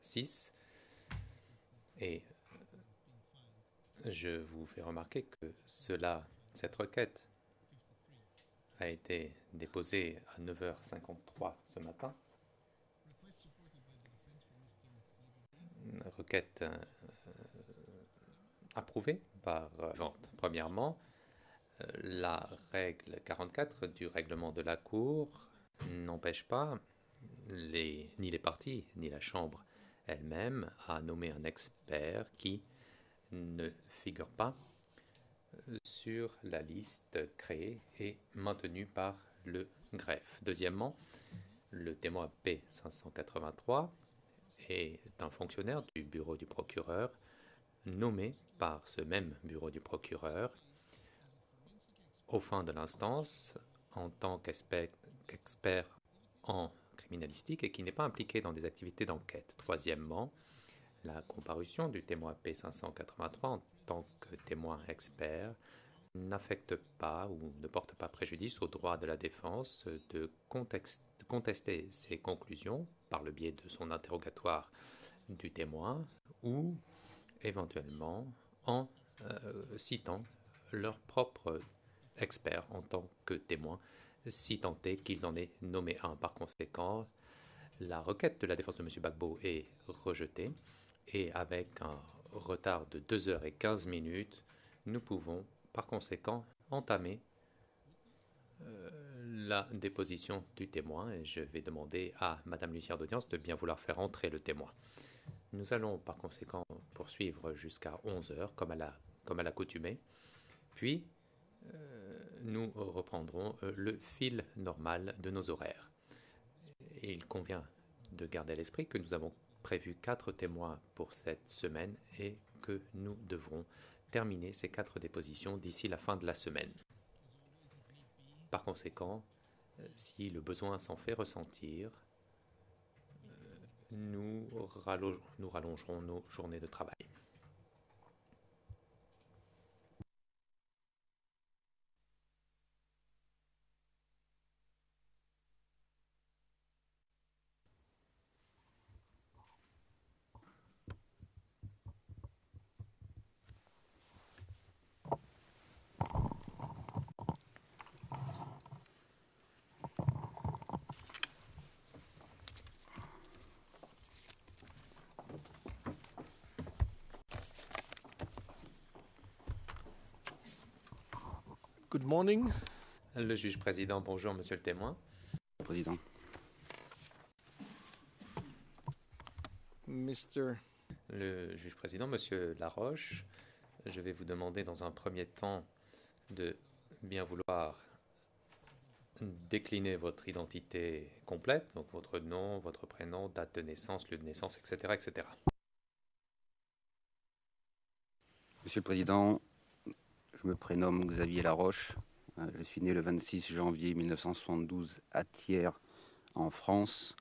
6. Et je vous fais remarquer que cette requête a été déposée à 9h53 ce matin. Une requête approuvée par vente. Premièrement, la règle 44 du règlement de la Cour n'empêche pas ni les parties ni la Chambre elle-même à nommer un expert qui ne figure pas sur la liste créée et maintenue par le greffe. Deuxièmement, le témoin P583 est un fonctionnaire du bureau du procureur nommé par ce même bureau du procureur au fin de l'instance en tant qu'expert en criminalistique et qui n'est pas impliqué dans des activités d'enquête. Troisièmement, la comparution du témoin P583 en tant que témoin expert n'affecte pas ou ne porte pas préjudice au droit de la défense de contester ses conclusions par le biais de son interrogatoire du témoin ou éventuellement en citant leur propre expert en tant que témoin, si tant est qu'ils en aient nommé un. Par conséquent, la requête de la défense de M. Gbagbo est rejetée et avec un retard de 2h15, nous pouvons par conséquent entamer la déposition du témoin et je vais demander à Madame l'huissière d'audience de bien vouloir faire entrer le témoin. Nous allons par conséquent poursuivre jusqu'à 11h comme à l'accoutumée, puis nous reprendrons le fil normal de nos horaires. Et il convient de garder à l'esprit que nous avons prévu 4 témoins pour cette semaine et que nous devrons terminer ces 4 dépositions d'ici la fin de la semaine. Par conséquent, si le besoin s'en fait ressentir, nous rallongerons nos journées de travail. Good morning. Le juge président, bonjour monsieur le témoin. Président. Mr. Le juge président, monsieur Laroche, je vais vous demander dans un premier temps de bien vouloir décliner votre identité complète, donc votre nom, votre prénom, date de naissance, lieu de naissance, etc., etc. Monsieur le Président, je me prénomme Xavier Laroche. Je suis né le 26 janvier 1972 à Thiers, en France.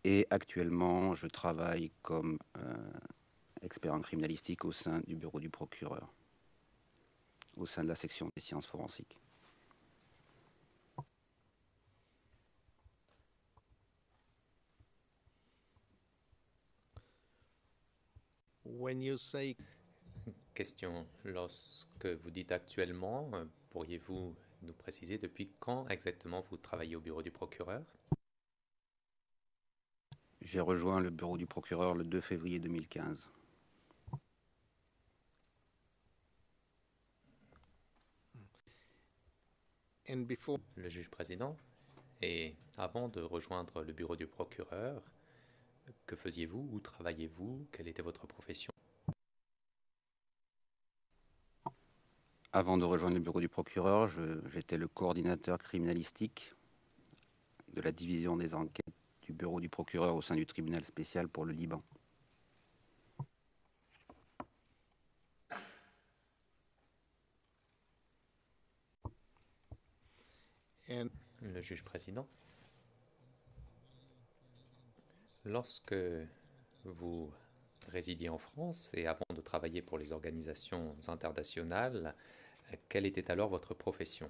Et actuellement, je travaille comme expert en criminalistique au sein du bureau du procureur, au sein de la section des sciences forensiques. When you say Question, lorsque vous dites actuellement, pourriez-vous nous préciser depuis quand exactement vous travaillez au bureau du procureur? J'ai rejoint le bureau du procureur le 2 février 2015. and before Le juge président. Et avant de rejoindre le bureau du procureur, que faisiez-vous? Où travailliez-vous? Quelle était votre profession? Avant de rejoindre le bureau du procureur, j'étais le coordinateur criminalistique de la division des enquêtes du bureau du procureur au sein du tribunal spécial pour le Liban. and Le juge président. Lorsque vous résidiez en France et avant de travailler pour les organisations internationales, quelle était alors votre profession?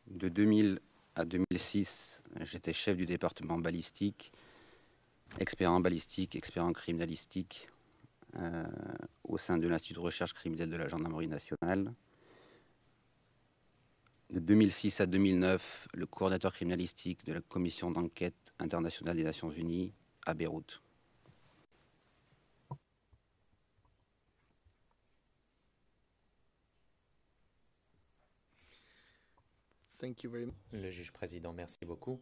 De 2000 à 2006, j'étais chef du département balistique, expert en balistique, expert en criminalistique au sein de l'Institut de recherche criminelle de la Gendarmerie nationale. De 2006 à 2009, le coordinateur criminalistique de la commission d'enquête internationale des Nations Unies à Beyrouth. Thank you very much. Le juge président, merci beaucoup.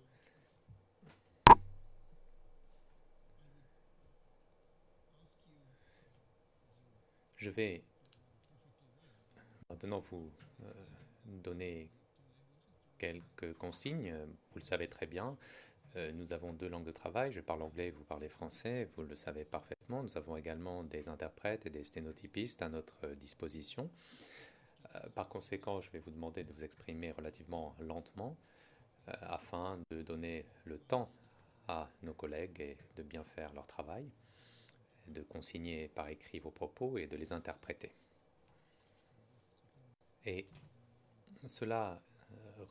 Je vais maintenant vous donner quelques consignes. Vous le savez très bien. Nous avons 2 langues de travail. Je parle anglais, vous parlez français. Vous le savez parfaitement. Nous avons également des interprètes et des sténotypistes à notre disposition. Par conséquent, je vais vous demander de vous exprimer relativement lentement afin de donner le temps à nos collègues et de bien faire leur travail, de consigner par écrit vos propos et de les interpréter. Et cela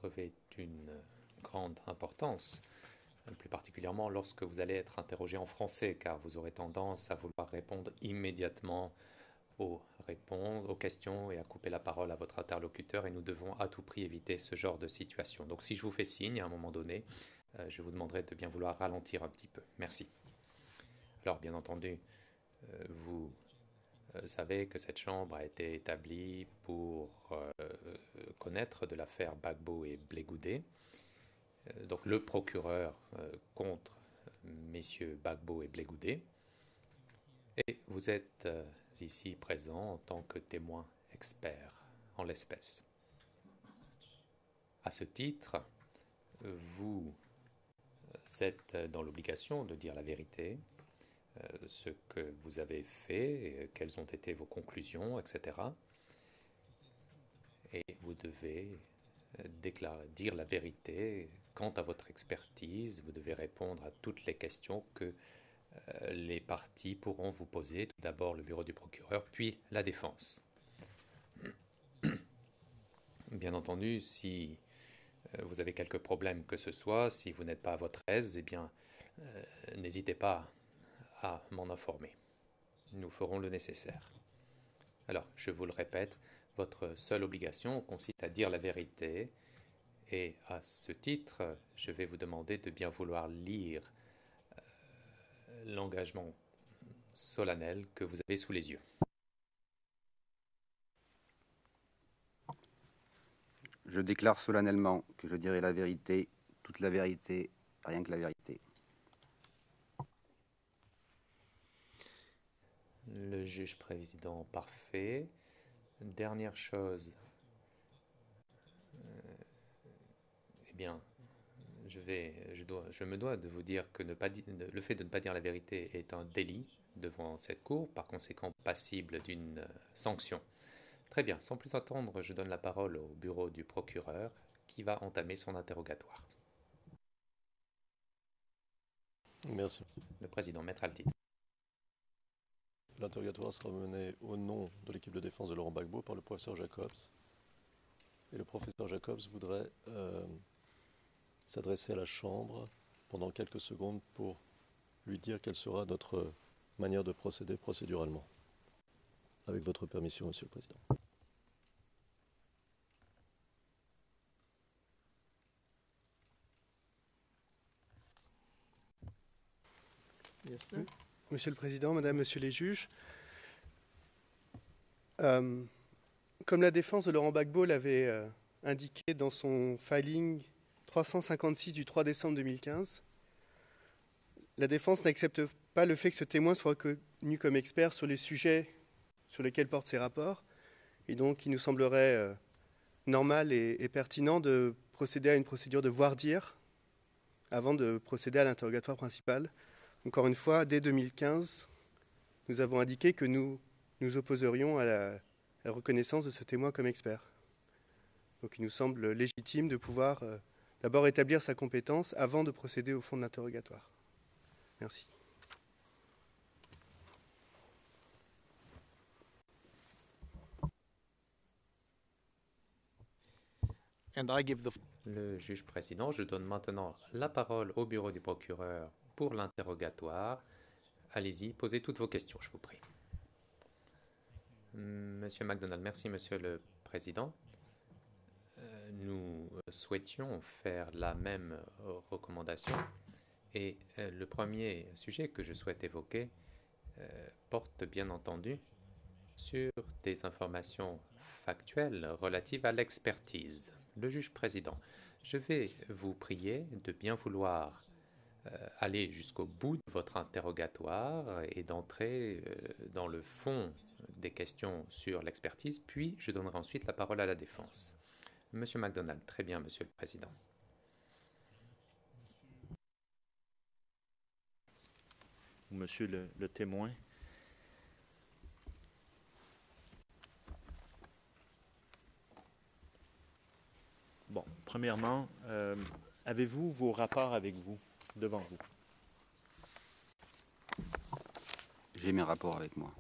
revêt une grande importance, plus particulièrement lorsque vous allez être interrogé en français, car vous aurez tendance à vouloir répondre immédiatement aux questions et à couper la parole à votre interlocuteur, et nous devons à tout prix éviter ce genre de situation. Donc si je vous fais signe à un moment donné, je vous demanderai de bien vouloir ralentir un petit peu. Merci. Alors bien entendu, vous savez que cette chambre a été établie pour connaître de l'affaire Gbagbo et Blé Goudé. Donc le procureur contre messieurs Gbagbo et Blé Goudé. Et vous êtes ici présent en tant que témoin expert en l'espèce. À ce titre, vous êtes dans l'obligation de dire la vérité, ce que vous avez fait, quelles ont été vos conclusions, etc. Et vous devez dire la vérité quant à votre expertise. Vous devez répondre à toutes les questions que les parties pourront vous poser. Tout d'abord le bureau du procureur, puis la défense. Bien entendu, si vous avez quelques problèmes que ce soit, si vous n'êtes pas à votre aise, eh bien, n'hésitez pas à m'en informer. Nous ferons le nécessaire. Alors, je vous le répète, votre seule obligation consiste à dire la vérité, et à ce titre, je vais vous demander de bien vouloir lire l'engagement solennel que vous avez sous les yeux. Je déclare solennellement que je dirai la vérité, toute la vérité, rien que la vérité. Le juge président parfait. Dernière chose, eh bien, je me dois de vous dire que le fait de ne pas dire la vérité est un délit devant cette cour, par conséquent passible d'une sanction. Très bien, sans plus attendre, je donne la parole au bureau du procureur qui va entamer son interrogatoire. Merci. Le président, maître à le titre. L'interrogatoire sera mené au nom de l'équipe de défense de Laurent Gbagbo par le professeur Jacobs. Et le professeur Jacobs voudrait s'adresser à la Chambre pendant quelques secondes pour lui dire quelle sera notre manière de procéder procéduralement. Avec votre permission, Monsieur le Président. Yes, sir. Monsieur le Président, Madame, Monsieur les juges, comme la défense de Laurent Gbagbo l'avait indiqué dans son filing 356 du 3 décembre 2015, la défense n'accepte pas le fait que ce témoin soit reconnu comme expert sur les sujets sur lesquels portent ses rapports, et donc il nous semblerait normal et pertinent de procéder à une procédure de voir-dire avant de procéder à l'interrogatoire principal. Encore une fois, dès 2015, nous avons indiqué que nous nous opposerions à la reconnaissance de ce témoin comme expert. Donc il nous semble légitime de pouvoir d'abord établir sa compétence avant de procéder au fond de l'interrogatoire. Merci. And I give the Le juge président, je donne maintenant la parole au bureau du procureur pour l'interrogatoire. Allez-y, posez toutes vos questions, je vous prie. Monsieur MacDonald, merci, Monsieur le Président. Nous souhaitions faire la même recommandation et le premier sujet que je souhaite évoquer porte bien entendu sur des informations factuelles relatives à l'expertise. Le juge président, je vais vous prier de bien vouloir aller jusqu'au bout de votre interrogatoire et d'entrer dans le fond des questions sur l'expertise, puis je donnerai ensuite la parole à la défense. Monsieur MacDonald, très bien, Monsieur le Président. Monsieur le témoin. Bon, premièrement, avez-vous vos rapports avec vous, devant vous? J'ai mes rapports avec moi.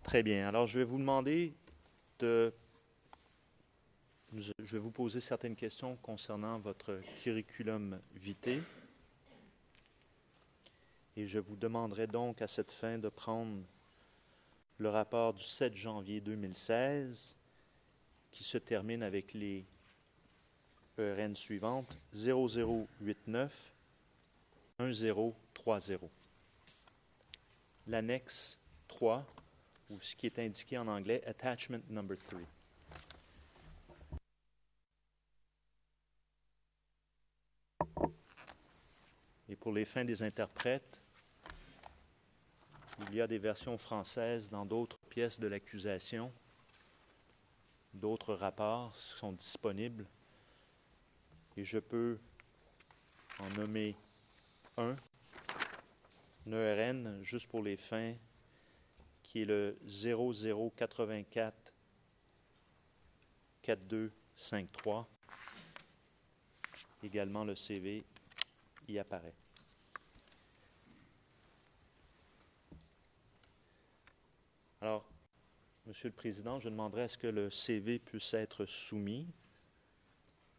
Très bien. Alors, je vais vous demander de... Je vais vous poser certaines questions concernant votre curriculum vitae. Et je vous demanderai donc à cette fin de prendre le rapport du 7 janvier 2016 qui se termine avec les ERN suivantes 0089 1030. L'annexe 3, ou ce qui est indiqué en anglais Attachment Number 3. Et pour les fins des interprètes, il y a des versions françaises dans d'autres pièces de l'accusation. D'autres rapports sont disponibles. Et je peux en nommer un ERN, juste pour les fins, qui est le 0084 4253. Également, le CV y apparaît. Alors, Monsieur le Président, je demanderai à ce que le CV puisse être soumis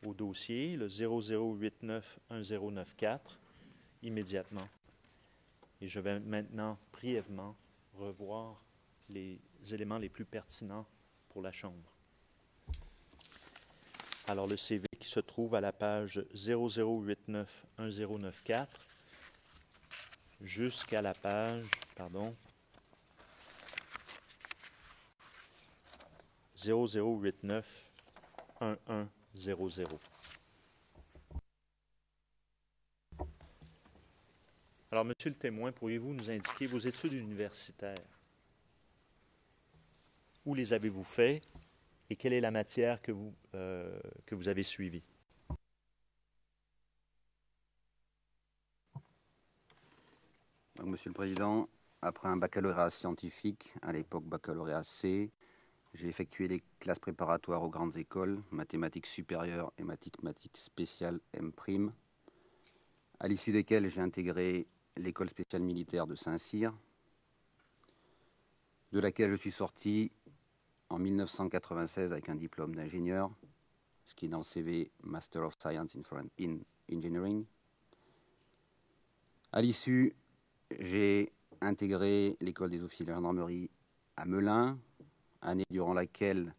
au dossier, le 00891094, immédiatement. Et je vais maintenant brièvement revoir les éléments les plus pertinents pour la Chambre. Alors, le CV qui se trouve à la page 00891094 jusqu'à la page, 00891100. Alors, Monsieur le témoin, pourriez-vous nous indiquer vos études universitaires? Où les avez-vous fait et quelle est la matière que vous avez suivie? Donc, Monsieur le Président, après un baccalauréat scientifique, à l'époque baccalauréat C, j'ai effectué des classes préparatoires aux grandes écoles, mathématiques supérieures et mathématiques spéciales M', à l'issue desquelles j'ai intégré l'école spéciale militaire de Saint-Cyr, de laquelle je suis sorti en 1996 avec un diplôme d'ingénieur, ce qui est dans le CV Master of Science in Engineering. À l'issue, j'ai intégré l'école des officiers de la gendarmerie à Melun, année durant laquelle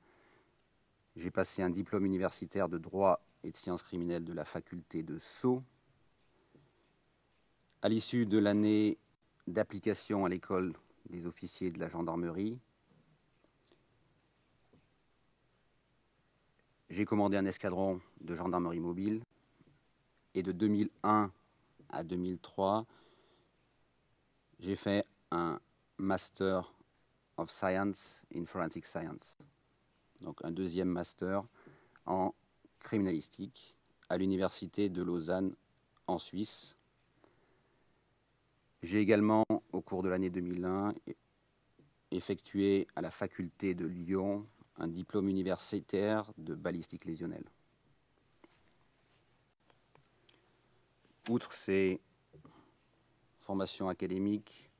j'ai passé un diplôme universitaire de droit et de sciences criminelles de la faculté de Sceaux. À l'issue de l'année d'application à l'école des officiers de la gendarmerie, j'ai commandé un escadron de gendarmerie mobile et de 2001 à 2003, j'ai fait un Master of Science in Forensic Science, donc un deuxième master en criminalistique à l'université de Lausanne en Suisse. J'ai également, au cours de l'année 2001, effectué à la faculté de Lyon un diplôme universitaire de balistique lésionnelle. Outre ces formations académiques,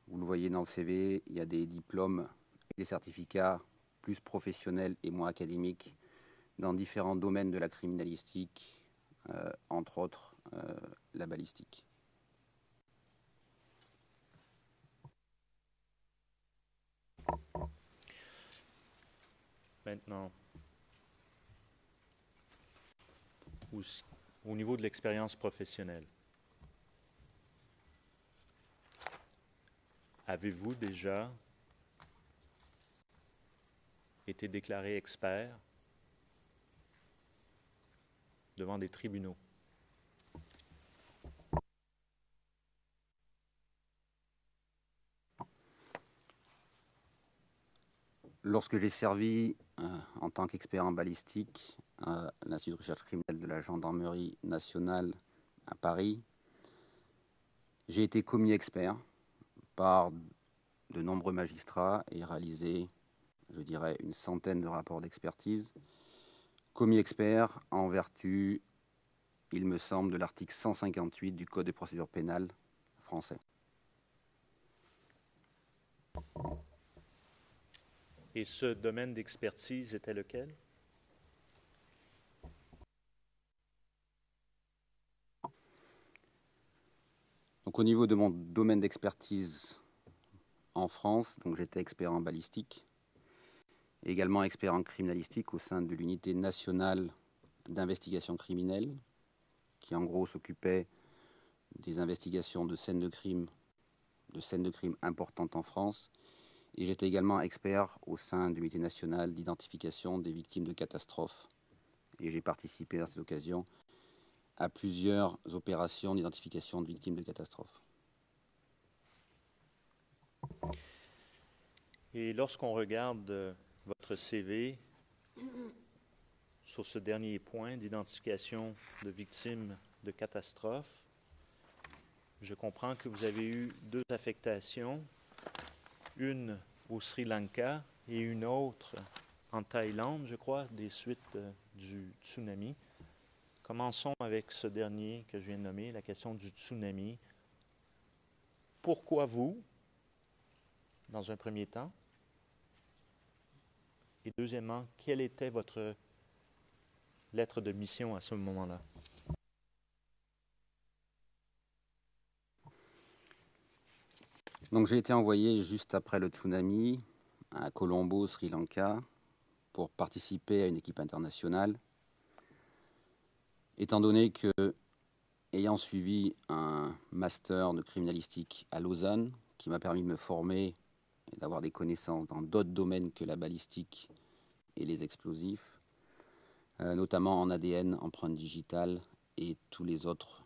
vous le voyez dans le CV, il y a des diplômes et des certificats plus professionnel et moins académique dans différents domaines de la criminalistique, entre autres la balistique. Maintenant, au niveau de l'expérience professionnelle, avez-vous déjà été déclaré expert devant des tribunaux? Lorsque j'ai servi en tant qu'expert en balistique à l'Institut de recherche criminelle de la gendarmerie nationale à Paris, j'ai été commis expert par de nombreux magistrats et réalisé, je dirais, une centaine de rapports d'expertise. Commis expert en vertu, il me semble, de l'article 158 du Code de procédure pénale français. Et ce domaine d'expertise était lequel? Donc, au niveau de mon domaine d'expertise en France, donc j'étais expert en balistique, et également expert en criminalistique au sein de l'unité nationale d'investigation criminelle, qui en gros s'occupait des investigations de scènes de crime importantes en France. Et j'étais également expert au sein de l'unité nationale d'identification des victimes de catastrophes. Et j'ai participé à cette occasion à plusieurs opérations d'identification de victimes de catastrophes. Et lorsqu'on regarde votre CV sur ce dernier point d'identification de victimes de catastrophes, je comprends que vous avez eu 2 affectations, une au Sri Lanka et une autre en Thaïlande, je crois, des suites du tsunami. Commençons avec ce dernier que je viens de nommer, la question du tsunami. Pourquoi vous, dans un premier temps? Et deuxièmement, quelle était votre lettre de mission à ce moment-là? Donc j'ai été envoyé juste après le tsunami à Colombo, Sri Lanka, pour participer à une équipe internationale. Étant donné que, ayant suivi un master de criminalistique à Lausanne, qui m'a permis de me former et d'avoir des connaissances dans d'autres domaines que la balistique et les explosifs, notamment en ADN, empreinte digitale et tous les autres,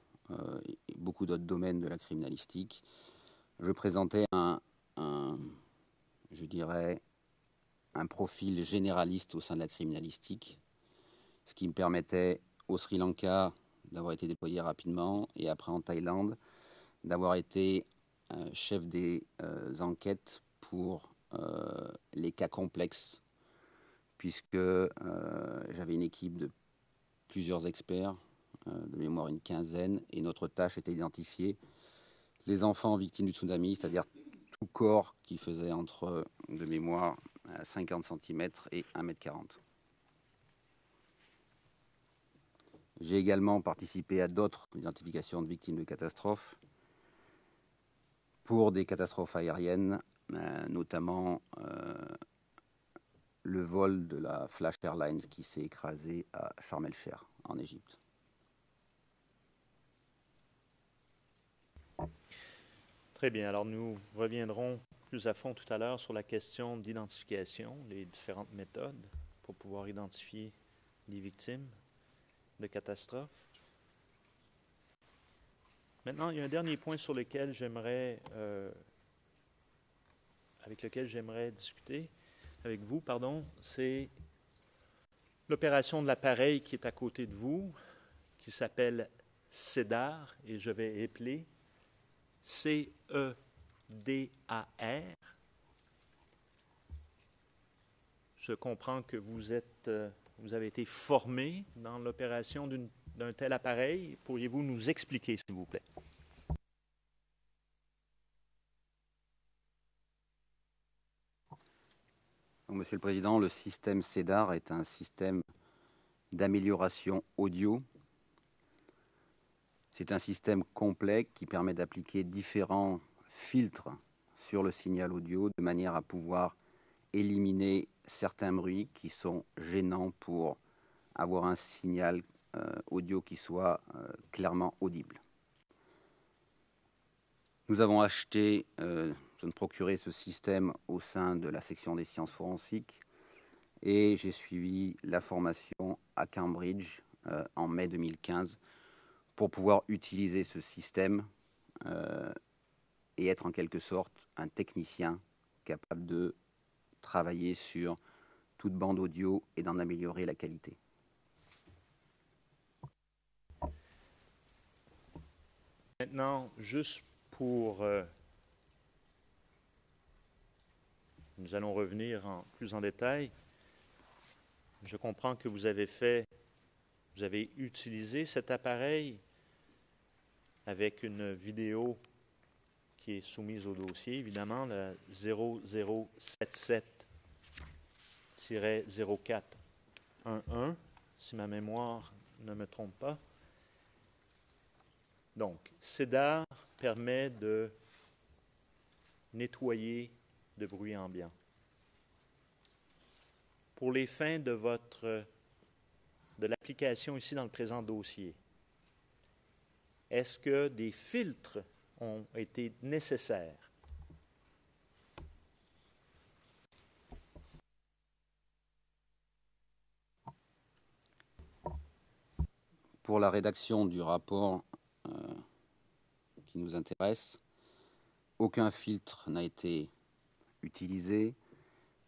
et beaucoup d'autres domaines de la criminalistique, je présentais je dirais, un profil généraliste au sein de la criminalistique, ce qui me permettait au Sri Lanka d'avoir été déployé rapidement et après en Thaïlande d'avoir été chef des enquêtes pour les cas complexes, puisque j'avais une équipe de plusieurs experts, de mémoire une quinzaine, et notre tâche était d'identifier les enfants victimes du tsunami, c'est-à-dire tout corps qui faisait entre, de mémoire, 50 cm et 1,40 m. J'ai également participé à d'autres identifications de victimes de catastrophes pour des catastrophes aériennes, notamment le vol de la Flash Airlines qui s'est écrasé à Sharm el-Sheikh en Égypte. Très bien. Alors, nous reviendrons plus à fond tout à l'heure sur la question d'identification, les différentes méthodes pour pouvoir identifier les victimes de catastrophes. Maintenant, il y a un dernier point sur lequel avec lequel j'aimerais discuter avec vous, c'est l'opération de l'appareil qui est à côté de vous, qui s'appelle CEDAR, et je vais épeler CEDAR. Je comprends que vous avez été formé dans l'opération d'un tel appareil. Pourriez-vous nous expliquer, s'il vous plaît? Donc, Monsieur le Président, le système CEDAR est un système d'amélioration audio. C'est un système complet qui permet d'appliquer différents filtres sur le signal audio de manière à pouvoir éliminer certains bruits qui sont gênants pour avoir un signal audio qui soit clairement audible. Nous avons acheté, procuré ce système au sein de la section des sciences forensiques et j'ai suivi la formation à Cambridge en mai 2015 pour pouvoir utiliser ce système et être en quelque sorte un technicien capable de travailler sur toute bande audio et d'en améliorer la qualité. Maintenant, juste pour... nous allons revenir plus en détail. Je comprends que vous avez utilisé cet appareil avec une vidéo qui est soumise au dossier, évidemment, la 0077-0411, si ma mémoire ne me trompe pas. Donc, CEDAR permet de nettoyer de bruit ambiant. Pour les fins de l'application ici dans le présent dossier, est-ce que des filtres ont été nécessaires? Pour la rédaction du rapport qui nous intéresse, aucun filtre n'a été utilisé.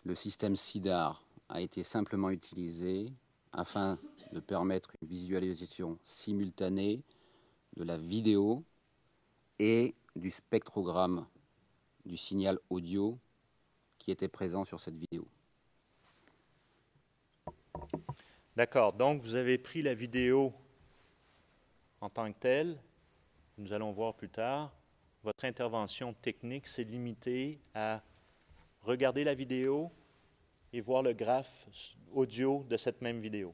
Le système CEDAR a été simplement utilisé afin de permettre une visualisation simultanée de la vidéo et du spectrogramme du signal audio qui était présent sur cette vidéo. D'accord. Donc, vous avez pris la vidéo en tant que telle. Nous allons voir plus tard. Votre intervention technique s'est limitée à regarder la vidéo et voir le graphe audio de cette même vidéo.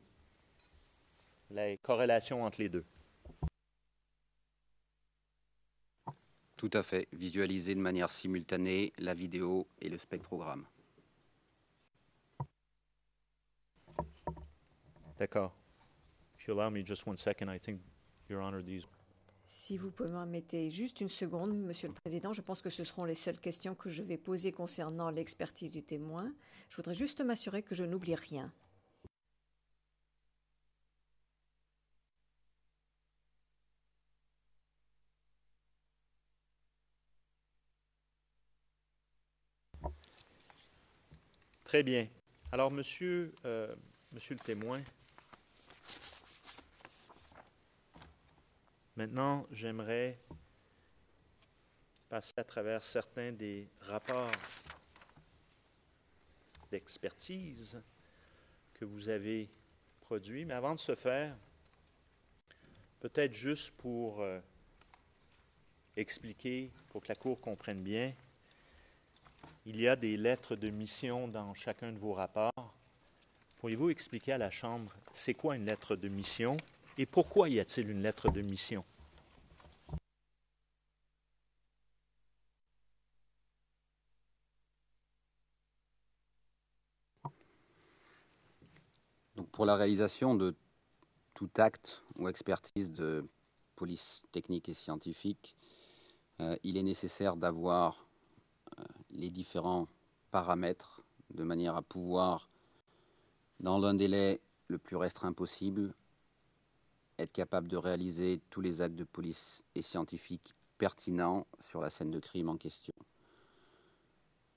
La corrélation entre les deux. Tout à fait. Visualiser de manière simultanée la vidéo et le spectrogramme. D'accord. If you allow me just one second, I think, Your Honor, these... Si vous pouvez m'arrêter juste une seconde, Monsieur le Président, je pense que ce seront les seules questions que je vais poser concernant l'expertise du témoin. Je voudrais juste m'assurer que je n'oublie rien. Très bien. Alors, monsieur le témoin, maintenant, j'aimerais passer à travers certains des rapports d'expertise que vous avez produits. Mais avant de ce faire, peut-être juste pour expliquer, pour que la Cour comprenne bien, il y a des lettres de mission dans chacun de vos rapports. Pourriez-vous expliquer à la Chambre c'est quoi une lettre de mission et pourquoi y a-t-il une lettre de mission? Donc pour la réalisation de tout acte ou expertise de police technique et scientifique, il est nécessaire d'avoir les différents paramètres de manière à pouvoir, dans un délai le plus restreint possible, être capable de réaliser tous les actes de police et scientifiques pertinents sur la scène de crime en question.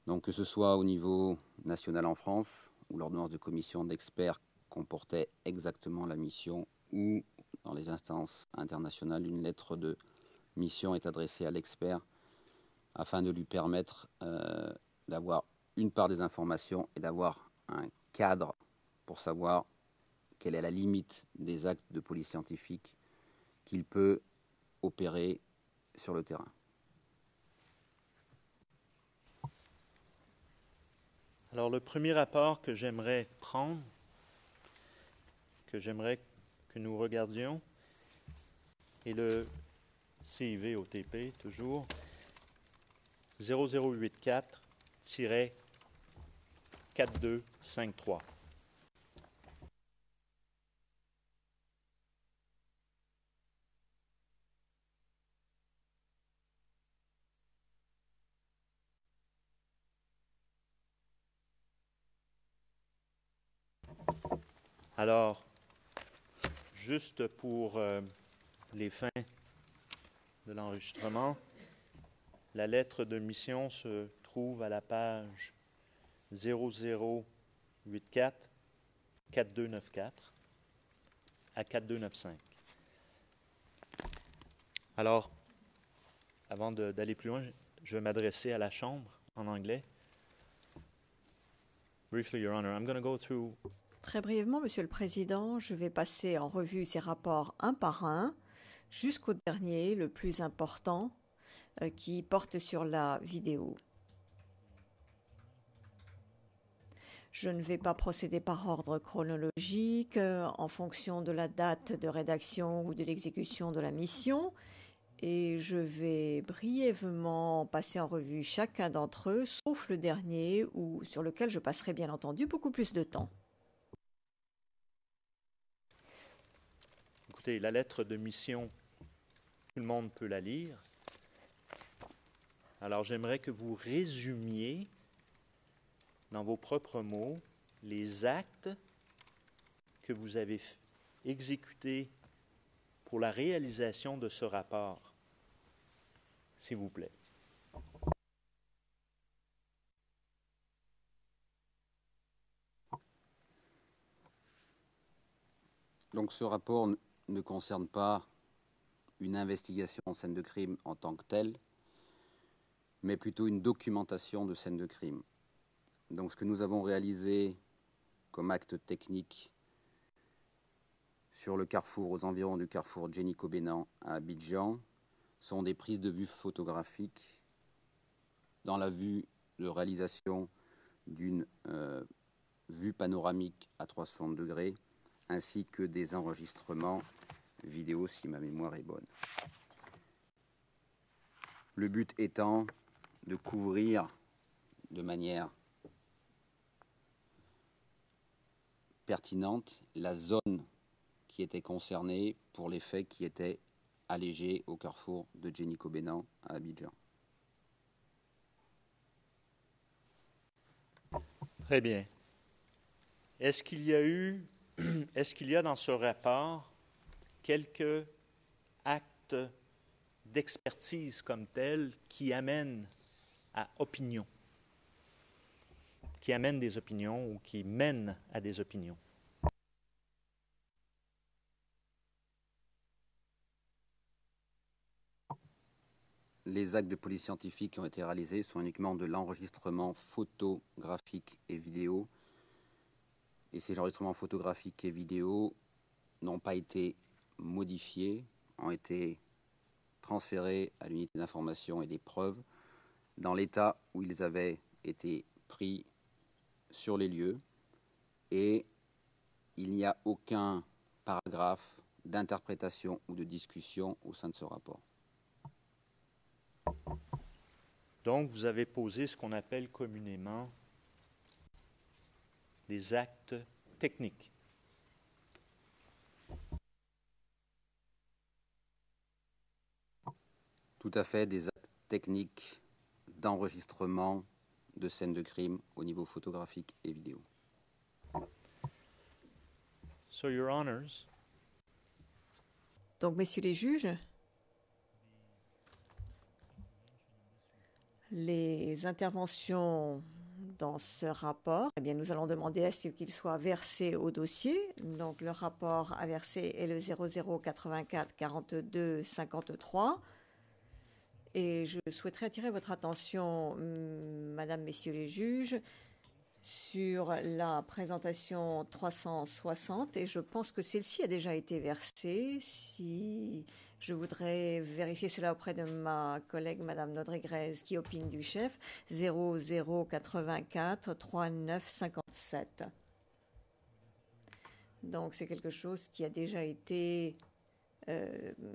Donc que ce soit au niveau national en France, où l'ordonnance de commission d'experts comportait exactement la mission, ou dans les instances internationales, une lettre de mission est adressée à l'expert afin de lui permettre d'avoir une part des informations et d'avoir un cadre pour savoir quelle est la limite des actes de police scientifique qu'il peut opérer sur le terrain. Alors, le premier rapport que j'aimerais prendre, que j'aimerais que nous regardions, est le CIV-OTP, toujours, 0084-4253. Alors, juste pour les fins de l'enregistrement, la lettre de mission se trouve à la page 0084-4294 à 4295. Alors, avant d'aller plus loin, je vais m'adresser à la Chambre en anglais. Briefly, Your Honor, I'm going to go through. Très brièvement, Monsieur le Président, je vais passer en revue ces rapports un par un, jusqu'au dernier, le plus important, qui porte sur la vidéo. Je ne vais pas procéder par ordre chronologique, en fonction de la date de rédaction ou de l'exécution de la mission, et je vais brièvement passer en revue chacun d'entre eux, sauf le dernier, sur lequel je passerai bien entendu beaucoup plus de temps. Écoutez, la lettre de mission, tout le monde peut la lire. Alors, j'aimerais que vous résumiez, dans vos propres mots, les actes que vous avez exécutés pour la réalisation de ce rapport, s'il vous plaît. Donc ce rapport ne concerne pas une investigation en scène de crime en tant que telle, mais plutôt une documentation de scène de crime. Donc ce que nous avons réalisé comme acte technique sur le carrefour, aux environs du carrefour Djeniko-Bénan à Abidjan, sont des prises de vue photographiques dans la vue de réalisation d'une vue panoramique à 360 degrés, ainsi que des enregistrements vidéo si ma mémoire est bonne. Le but étant de couvrir de manière pertinente la zone qui était concernée pour les faits qui étaient allégés au carrefour de Djeniko-Bénan à Abidjan. Très bien. Est-ce qu'il y a dans ce rapport quelques actes d'expertise comme tels qui amènent à opinion, qui amènent des opinions ou qui mènent à des opinions? Les actes de police scientifique qui ont été réalisés sont uniquement de l'enregistrement photographique et vidéo. Et ces enregistrements photographiques et vidéo n'ont pas été modifiés, ont été transférés à l'unité d'information et des preuves dans l'état où ils avaient été pris sur les lieux. Et il n'y a aucun paragraphe d'interprétation ou de discussion au sein de ce rapport. Donc, vous avez posé ce qu'on appelle communément des actes techniques. Tout à fait, des actes techniques d'enregistrement de scènes de crime au niveau photographique et vidéo. So, Your Honors, Donc, messieurs les juges, les interventions dans ce rapport, eh bien, nous allons demander à ce qu'il soit versé au dossier. Donc, le rapport à verser est le 0084 42 53. Et je souhaiterais attirer votre attention, Madame, Messieurs les juges, sur la présentation 360 et je pense que celle-ci a déjà été versée. Si je voudrais vérifier cela auprès de ma collègue Madame Nodrigrez qui opine du chef 0084 3957. Donc c'est quelque chose qui a déjà été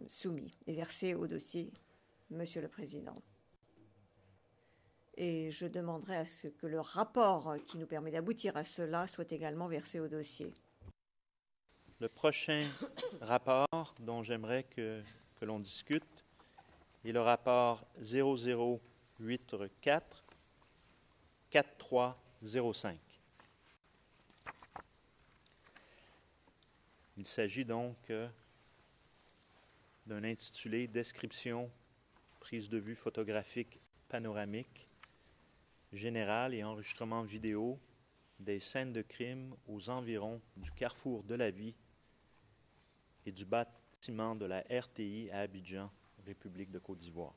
soumis et versé au dossier, Monsieur le Président. Et je demanderai à ce que le rapport qui nous permet d'aboutir à cela soit également versé au dossier. Le prochain rapport dont j'aimerais que l'on discute est le rapport 0084 4305. Il s'agit donc d'un intitulé « Description, prise de vue photographique panoramique générale et enregistrement vidéo des scènes de crime aux environs du carrefour de la vie et du bâtiment de la RTI à Abidjan, République de Côte d'Ivoire. »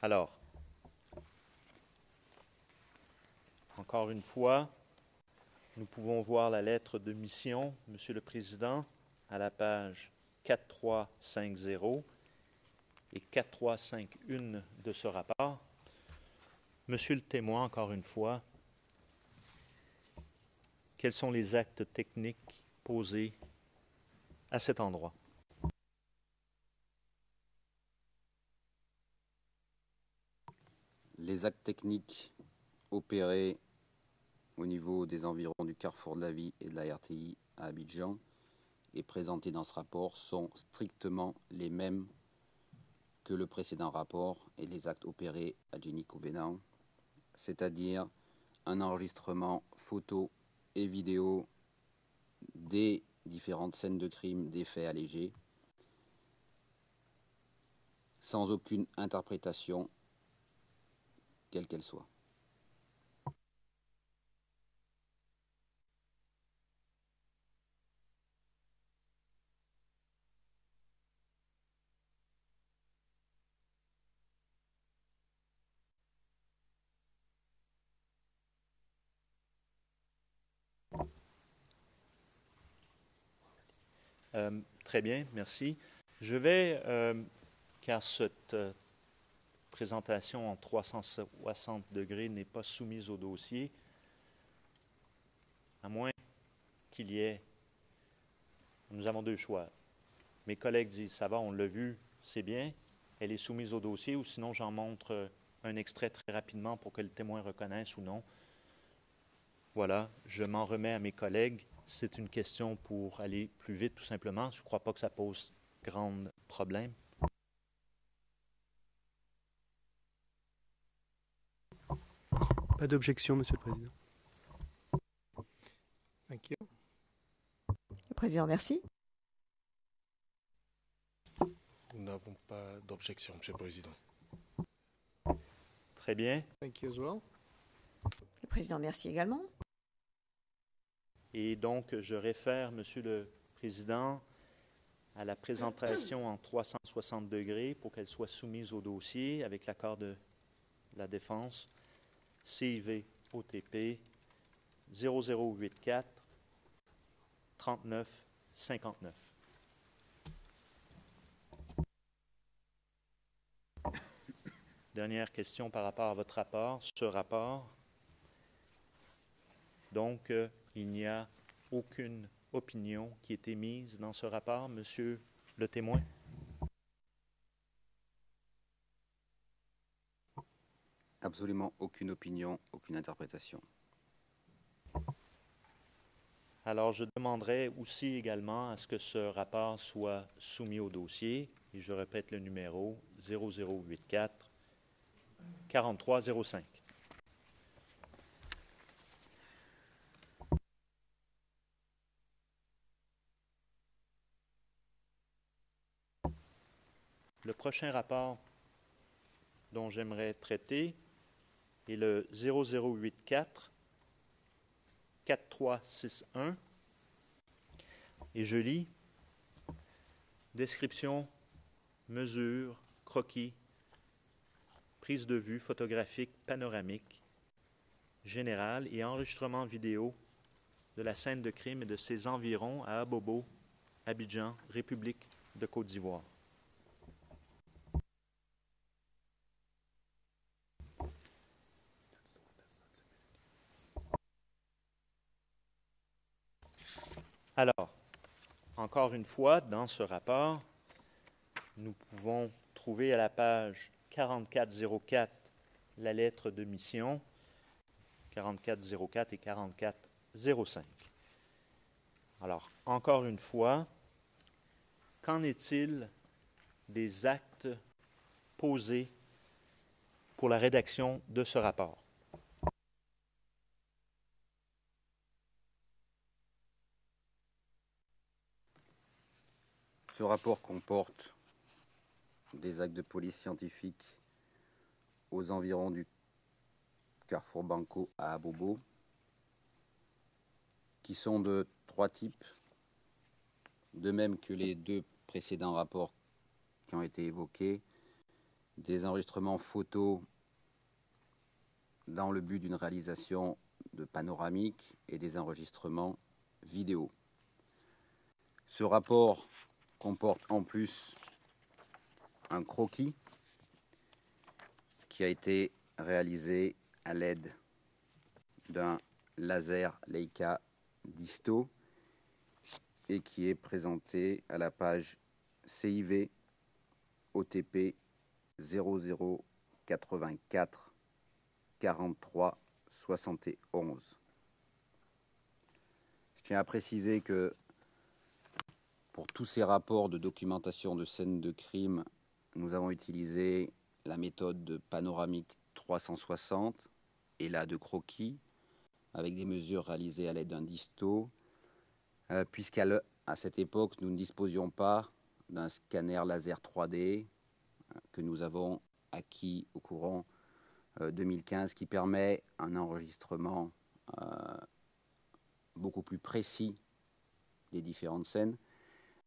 Alors, encore une fois, nous pouvons voir la lettre de mission, Monsieur le Président, à la page 4350 et 4351 de ce rapport. Monsieur le témoin, encore une fois, quels sont les actes techniques posés à cet endroit? Les actes techniques opérés au niveau des environs du carrefour de la vie et de la RTI à Abidjan et présentés dans ce rapport sont strictement les mêmes que le précédent rapport et les actes opérés à Djeniko-Bénin, c'est-à-dire un enregistrement photo et vidéo des différentes scènes de crime, des faits allégés, sans aucune interprétation, quelle qu'elle soit. Très bien, merci. Je vais, car cette présentation en 360 degrés n'est pas soumise au dossier, à moins qu'il y ait... Nous avons deux choix. Mes collègues disent, ça va, on l'a vu, c'est bien, elle est soumise au dossier, ou sinon j'en montre un extrait très rapidement pour que le témoin reconnaisse ou non. Voilà, je m'en remets à mes collègues. C'est une question pour aller plus vite, tout simplement. Je ne crois pas que ça pose grand problème. Pas d'objection, Monsieur le Président. Thank you. Le Président, merci. Nous n'avons pas d'objection, Monsieur le Président. Très bien. Thank you as well. Le Président, merci également. Et donc, je réfère, Monsieur le Président, à la présentation en 360 degrés pour qu'elle soit soumise au dossier avec l'accord de la défense CIV OTP 0084 39 59. Dernière question par rapport à votre rapport. Ce rapport, donc, il n'y a aucune opinion qui est émise dans ce rapport, Monsieur le témoin? Absolument aucune opinion, aucune interprétation. Alors, je demanderai aussi également à ce que ce rapport soit soumis au dossier, et je répète le numéro 0084 4305. Le prochain rapport dont j'aimerais traiter est le 0084 4361 et je lis description, mesure, croquis, prise de vue photographique panoramique général et enregistrement vidéo de la scène de crime et de ses environs à Abobo, Abidjan, République de Côte d'Ivoire. Alors, encore une fois, dans ce rapport, nous pouvons trouver à la page 4404 la lettre de mission, 4404 et 4405. Alors, encore une fois, qu'en est-il des actes posés pour la rédaction de ce rapport? Ce rapport comporte des actes de police scientifique aux environs du carrefour Banco à Abobo, qui sont de 3 types, de même que les 2 précédents rapports qui ont été évoqués, des enregistrements photos dans le but d'une réalisation de panoramique et des enregistrements vidéo. Ce rapport comporte en plus un croquis qui a été réalisé à l'aide d'un laser Leica disto et qui est présenté à la page CIV OTP 0084 43 71. Je tiens à préciser que pour tous ces rapports de documentation de scènes de crime, nous avons utilisé la méthode de panoramique 360 et la de croquis, avec des mesures réalisées à l'aide d'un disto, puisqu'à cette époque, nous ne disposions pas d'un scanner laser 3D que nous avons acquis au courant 2015, qui permet un enregistrement beaucoup plus précis des différentes scènes,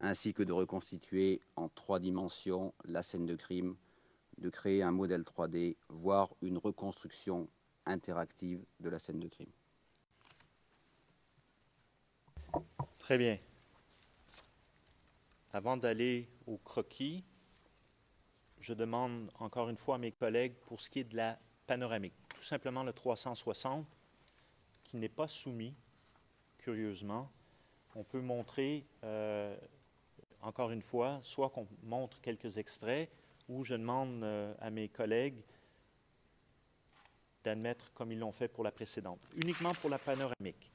ainsi que de reconstituer en 3 dimensions la scène de crime, de créer un modèle 3D, voire une reconstruction interactive de la scène de crime. Très bien. Avant d'aller au croquis, je demande encore une fois à mes collègues pour ce qui est de la panoramique. Tout simplement le 360, qui n'est pas soumis, curieusement. On peut montrer, encore une fois, soit qu'on montre quelques extraits, ou je demande à mes collègues d'admettre comme ils l'ont fait pour la précédente. Uniquement pour la panoramique.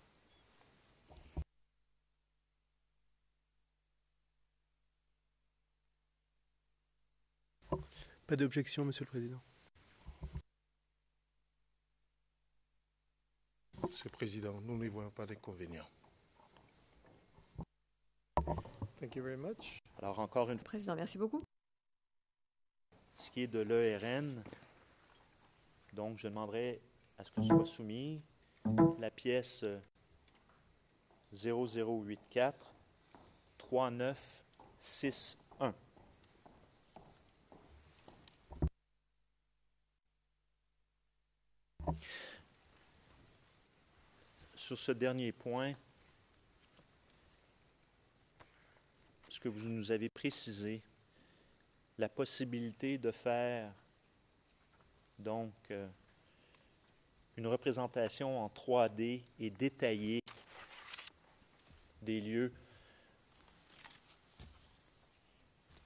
Pas d'objection, Monsieur le Président. Monsieur le Président, nous ne voyons pas d'inconvénient. Thank you very much. Alors encore une fois, Président, merci beaucoup. ce qui est de l'ERN, donc je demanderai à ce que soit soumis la pièce 0084 3961. Sur ce dernier point, ce que vous nous avez précisé, la possibilité de faire donc une représentation en 3D et détaillée des lieux.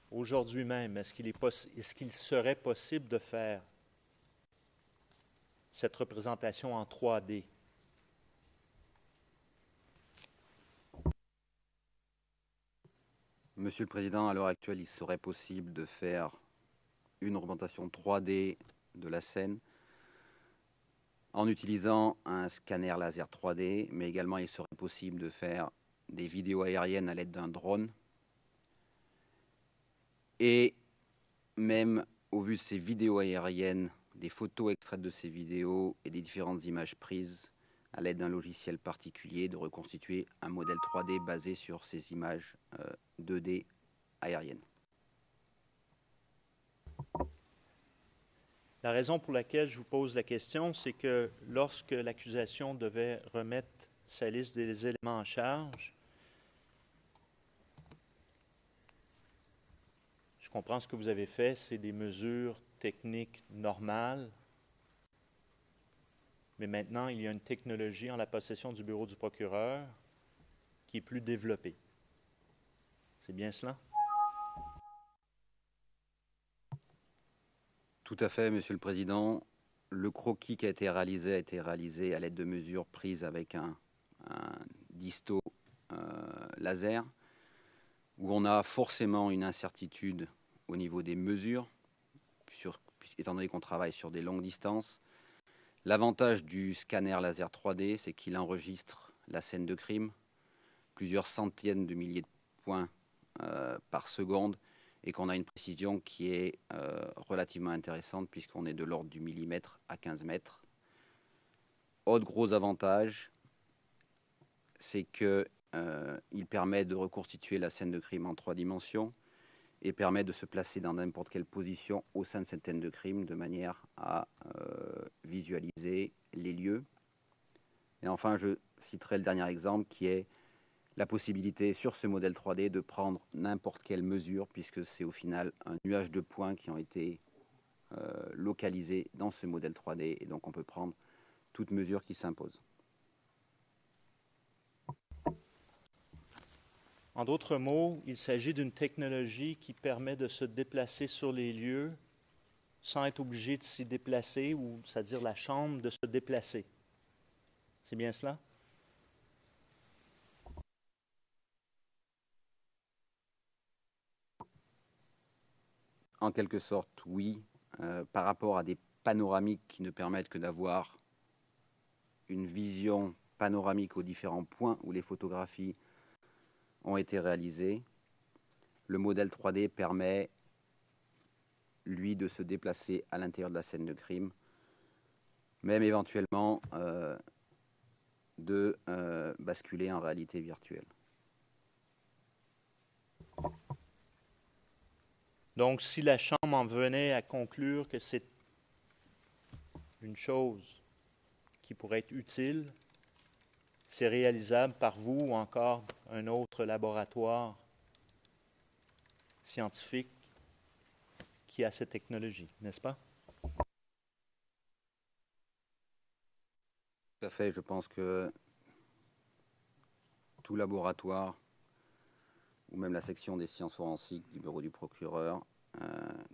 Aujourd'hui même, est-ce qu'il serait possible de faire cette représentation en 3D? Monsieur le Président, à l'heure actuelle, il serait possible de faire une représentation 3D de la scène en utilisant un scanner laser 3D, mais également il serait possible de faire des vidéos aériennes à l'aide d'un drone. Et même au vu de ces vidéos aériennes, des photos extraites de ces vidéos et des différentes images prises à l'aide d'un logiciel particulier, de reconstituer un modèle 3D basé sur ces images 2D aériennes. La raison pour laquelle je vous pose la question, c'est que lorsque l'accusation devait remettre sa liste des éléments en charge, je comprends ce que vous avez fait, c'est des mesures techniques normales, mais maintenant, il y a une technologie en la possession du bureau du procureur qui est plus développée. C'est bien cela? Tout à fait, Monsieur le Président. Le croquis qui a été réalisé à l'aide de mesures prises avec un disto laser, où on a forcément une incertitude au niveau des mesures, étant donné qu'on travaille sur des longues distances. L'avantage du scanner laser 3D, c'est qu'il enregistre la scène de crime, plusieurs centaines de milliers de points par seconde, et qu'on a une précision qui est relativement intéressante puisqu'on est de l'ordre du millimètre à 15 mètres. Autre gros avantage, c'est qu'il permet de reconstituer la scène de crime en 3 dimensions et permet de se placer dans n'importe quelle position au sein de cette scène de crime de manière à visualiser les lieux. Et enfin, je citerai le dernier exemple qui est la possibilité sur ce modèle 3D de prendre n'importe quelle mesure, puisque c'est au final un nuage de points qui ont été localisés dans ce modèle 3D, et donc on peut prendre toute mesure qui s'impose. En d'autres mots, il s'agit d'une technologie qui permet de se déplacer sur les lieux sans être obligé de s'y déplacer, ou c'est-à-dire la chambre de se déplacer. C'est bien cela? En quelque sorte, oui, par rapport à des panoramiques qui ne permettent que d'avoir une vision panoramique aux différents points où les photographies ont été réalisées. Le modèle 3D permet, lui, de se déplacer à l'intérieur de la scène de crime, même éventuellement de basculer en réalité virtuelle. Donc, si la Chambre en venait à conclure que c'est une chose qui pourrait être utile, c'est réalisable par vous ou encore un autre laboratoire scientifique qui a cette technologie, n'est-ce pas? Tout à fait, je pense que tout laboratoire, ou même la section des sciences forensiques du bureau du procureur,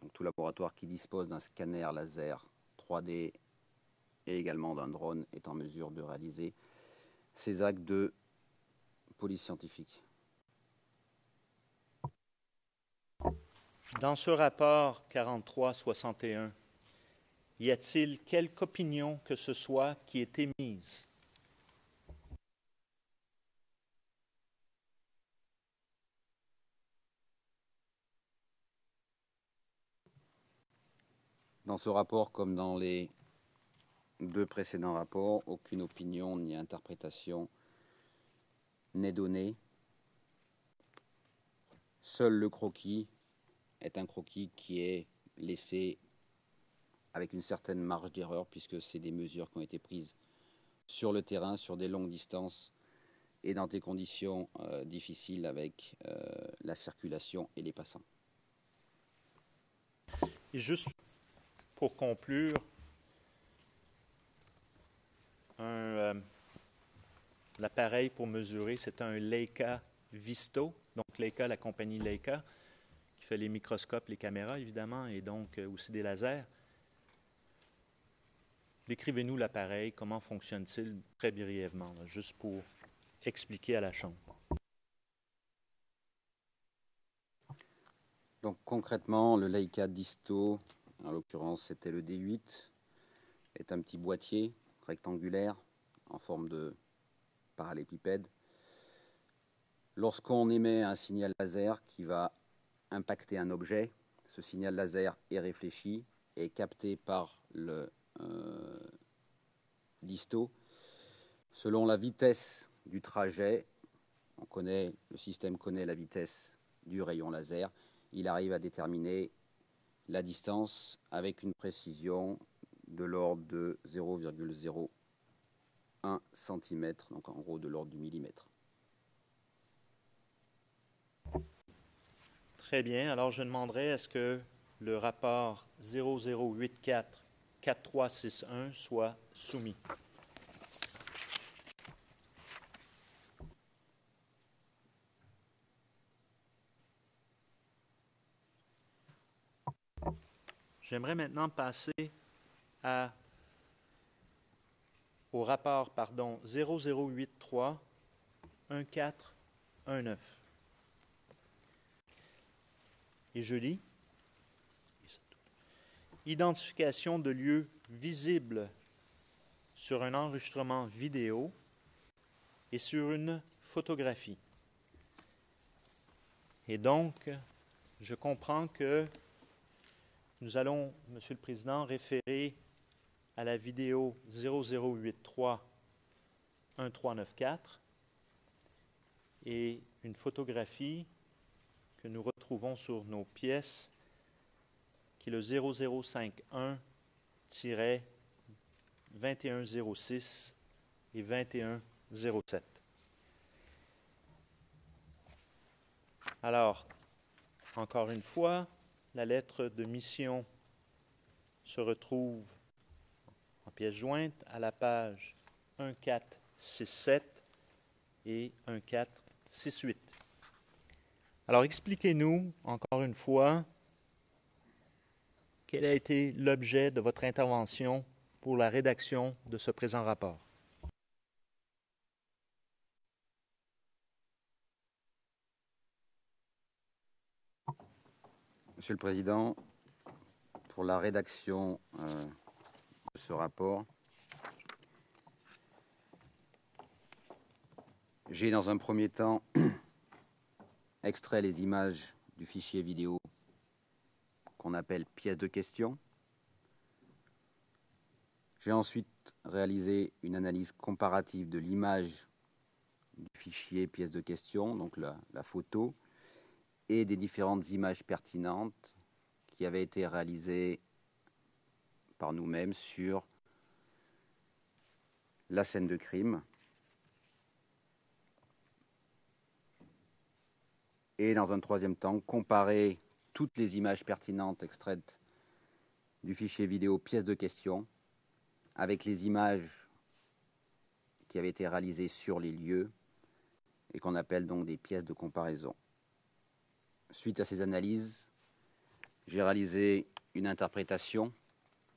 donc tout laboratoire qui dispose d'un scanner laser 3D et également d'un drone est en mesure de réaliser ces actes de police scientifique. Dans ce rapport 43-61, y a-t-il quelque opinion que ce soit qui est émise? Dans ce rapport, comme dans les 2 précédents rapports, aucune opinion ni interprétation n'est donnée. Seul le croquis est un croquis qui est laissé avec une certaine marge d'erreur, puisque c'est des mesures qui ont été prises sur le terrain, sur des longues distances, et dans des conditions difficiles avec la circulation et les passants. Et juste pour conclure, l'appareil pour mesurer, c'est un Leica Visto. Donc Leica, la compagnie Leica, qui fait les microscopes, les caméras évidemment, et donc aussi des lasers. Décrivez-nous l'appareil, comment fonctionne-t-il très brièvement, là, juste pour expliquer à la Chambre. Donc concrètement, le Leica Disto, en l'occurrence c'était le D8, est un petit boîtier rectangulaire en forme de parallépipède. Lorsqu'on émet un signal laser qui va impacter un objet, ce signal laser est réfléchi et est capté par le disto. Selon la vitesse du trajet, le système connaît la vitesse du rayon laser, il arrive à déterminer la distance avec une précision de l'ordre de 0,01 cm, donc en gros de l'ordre du millimètre. Très bien. Alors, je demanderai est-ce que le rapport 0084-4361 soit soumis. J'aimerais maintenant passer au rapport 0083-1419. Et je lis. Identification de lieux visibles sur un enregistrement vidéo et sur une photographie. Et donc, je comprends que nous allons, Monsieur le Président, référer à la vidéo 0083-1394 et une photographie que nous retrouvons sur nos pièces, qui est le 0051-2106 et 2107. Alors, encore une fois, la lettre de mission se retrouve en pièce jointe à la page 1467 et 1468. Alors, expliquez-nous, encore une fois, quel a été l'objet de votre intervention pour la rédaction de ce présent rapport. Monsieur le Président, pour la rédaction de ce rapport, j'ai dans un premier temps extrait les images du fichier vidéo qu'on appelle pièce de question. J'ai ensuite réalisé une analyse comparative de l'image du fichier pièce de question, donc la photo, et des différentes images pertinentes qui avaient été réalisées par nous-mêmes sur la scène de crime. Et dans un troisième temps, comparer toutes les images pertinentes extraites du fichier vidéo pièce de question avec les images qui avaient été réalisées sur les lieux et qu'on appelle donc des pièces de comparaison. Suite à ces analyses, j'ai réalisé une interprétation,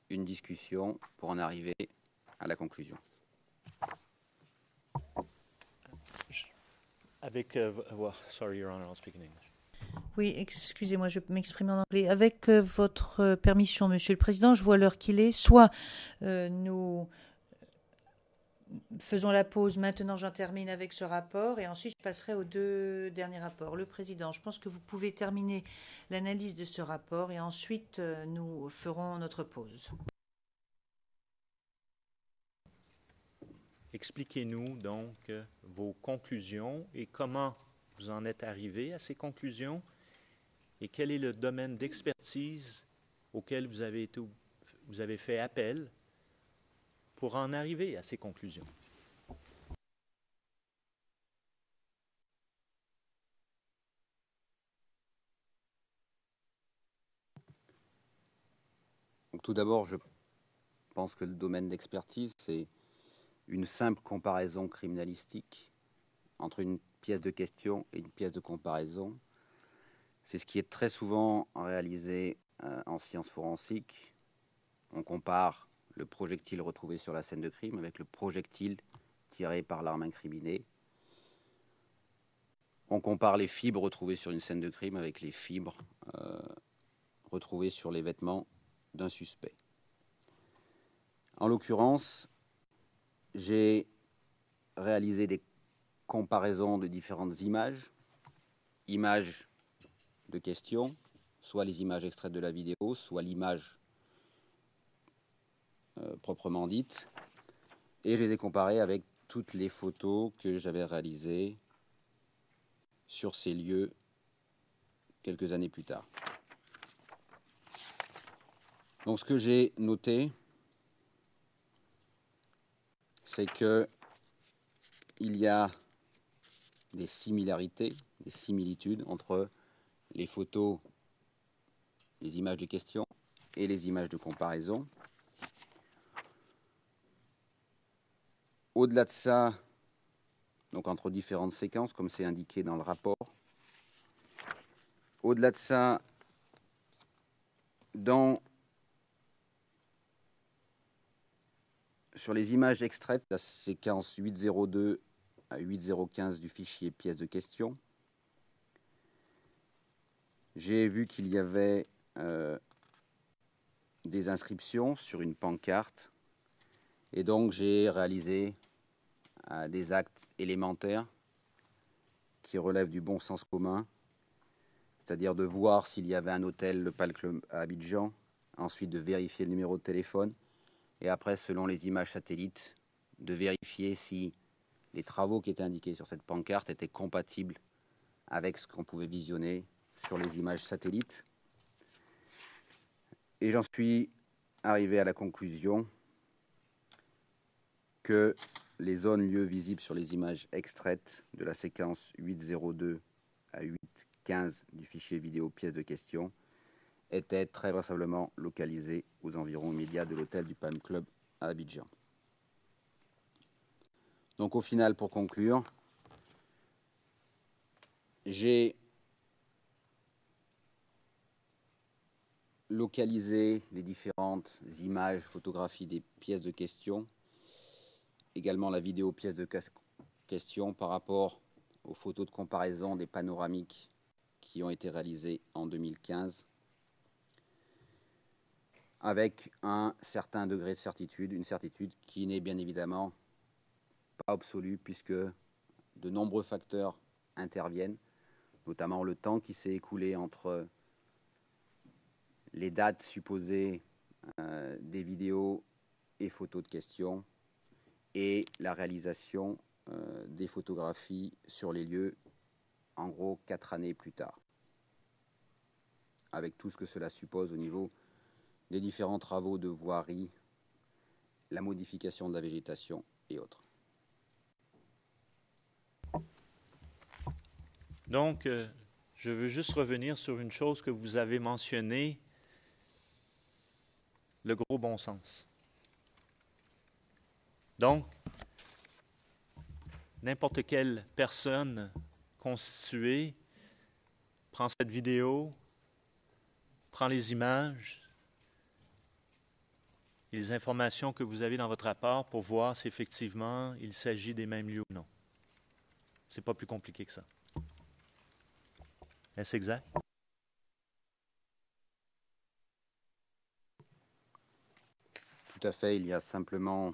une discussion pour en arriver à la conclusion. Sorry, Your Honor, I'll speak in English. Oui, excusez-moi, je vais m'exprimer en anglais. Avec votre permission, Monsieur le Président, je vois l'heure qu'il est. Soit nous faisons la pause maintenant, j'en termine avec ce rapport, et ensuite je passerai aux deux derniers rapports. Le Président, je pense que vous pouvez terminer l'analyse de ce rapport, et ensuite nous ferons notre pause. Expliquez-nous donc vos conclusions et comment vous en êtes arrivé à ces conclusions et quel est le domaine d'expertise auquel vous avez fait appel pour en arriver à ces conclusions. Donc, tout d'abord, je pense que le domaine d'expertise, c'est une simple comparaison criminalistique entre une pièce de question et une pièce de comparaison. C'est ce qui est très souvent réalisé en sciences forensiques. On compare le projectile retrouvé sur la scène de crime avec le projectile tiré par l'arme incriminée. On compare les fibres retrouvées sur une scène de crime avec les fibres retrouvées sur les vêtements d'un suspect. En l'occurrence, j'ai réalisé des comparaisons de différentes images de question, soit les images extraites de la vidéo, soit l'image proprement dite, et je les ai comparées avec toutes les photos que j'avais réalisées sur ces lieux quelques années plus tard. Donc ce que j'ai noté, c'est que il y a des similarités, des similitudes entre les photos, les images de questions et les images de comparaison. Au-delà de ça, donc entre différentes séquences, comme c'est indiqué dans le rapport, au-delà de ça, sur les images extraites, la séquence 8.02 à 8.015 du fichier pièces de questions, j'ai vu qu'il y avait des inscriptions sur une pancarte et donc j'ai réalisé des actes élémentaires qui relèvent du bon sens commun, c'est-à-dire de voir s'il y avait un hôtel, le Pal Club à Abidjan, ensuite de vérifier le numéro de téléphone et après, selon les images satellites, de vérifier si les travaux qui étaient indiqués sur cette pancarte étaient compatibles avec ce qu'on pouvait visionner sur les images satellites. Et j'en suis arrivé à la conclusion que les zones lieux visibles sur les images extraites de la séquence 8.02 à 8.15 du fichier vidéo pièces de questions étaient très vraisemblablement localisées aux environs immédiats de l'hôtel du Palm Club à Abidjan. Donc au final, pour conclure, j'ai localisé les différentes images, photographies des pièces de questions, également la vidéo pièce de questions par rapport aux photos de comparaison des panoramiques qui ont été réalisées en 2015, avec un certain degré de certitude, une certitude qui n'est bien évidemment pas absolue puisque de nombreux facteurs interviennent, notamment le temps qui s'est écoulé entre les dates supposées des vidéos et photos de questions et la réalisation des photographies sur les lieux, en gros 4 années plus tard, avec tout ce que cela suppose au niveau des différents travaux de voirie, la modification de la végétation et autres. Donc, je veux juste revenir sur une chose que vous avez mentionnée, le gros bon sens. Donc, n'importe quelle personne constituée prend cette vidéo, prend les images, et les informations que vous avez dans votre rapport pour voir si effectivement il s'agit des mêmes lieux ou non. C'est pas plus compliqué que ça. Est-ce exact? Tout à fait, il y a simplement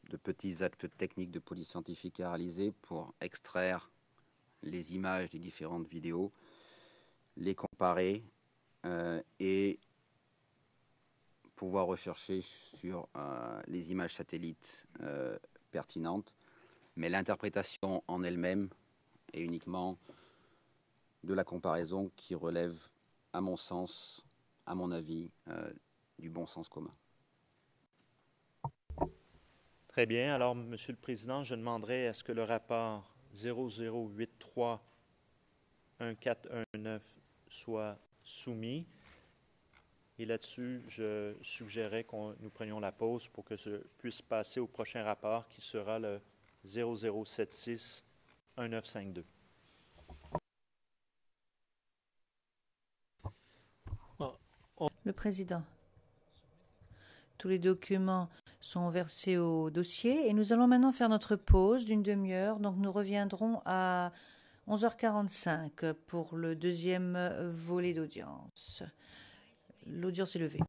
de petits actes techniques de police scientifique à réaliser pour extraire les images des différentes vidéos, les comparer et pouvoir rechercher sur les images satellites pertinentes. Mais l'interprétation en elle-même est uniquement de la comparaison qui relève, à mon sens, à mon avis, du bon sens commun. Très bien. Alors, Monsieur le Président, je demanderai à ce que le rapport 0083-1419 soit soumis. Et là-dessus, je suggérais que nous prenions la pause pour que je puisse passer au prochain rapport qui sera le 0076-1952. Le Président. Tous les documents sont versés au dossier et nous allons maintenant faire notre pause d'une demi-heure. Donc nous reviendrons à 11h45 pour le deuxième volet d'audience. L'audience est levée.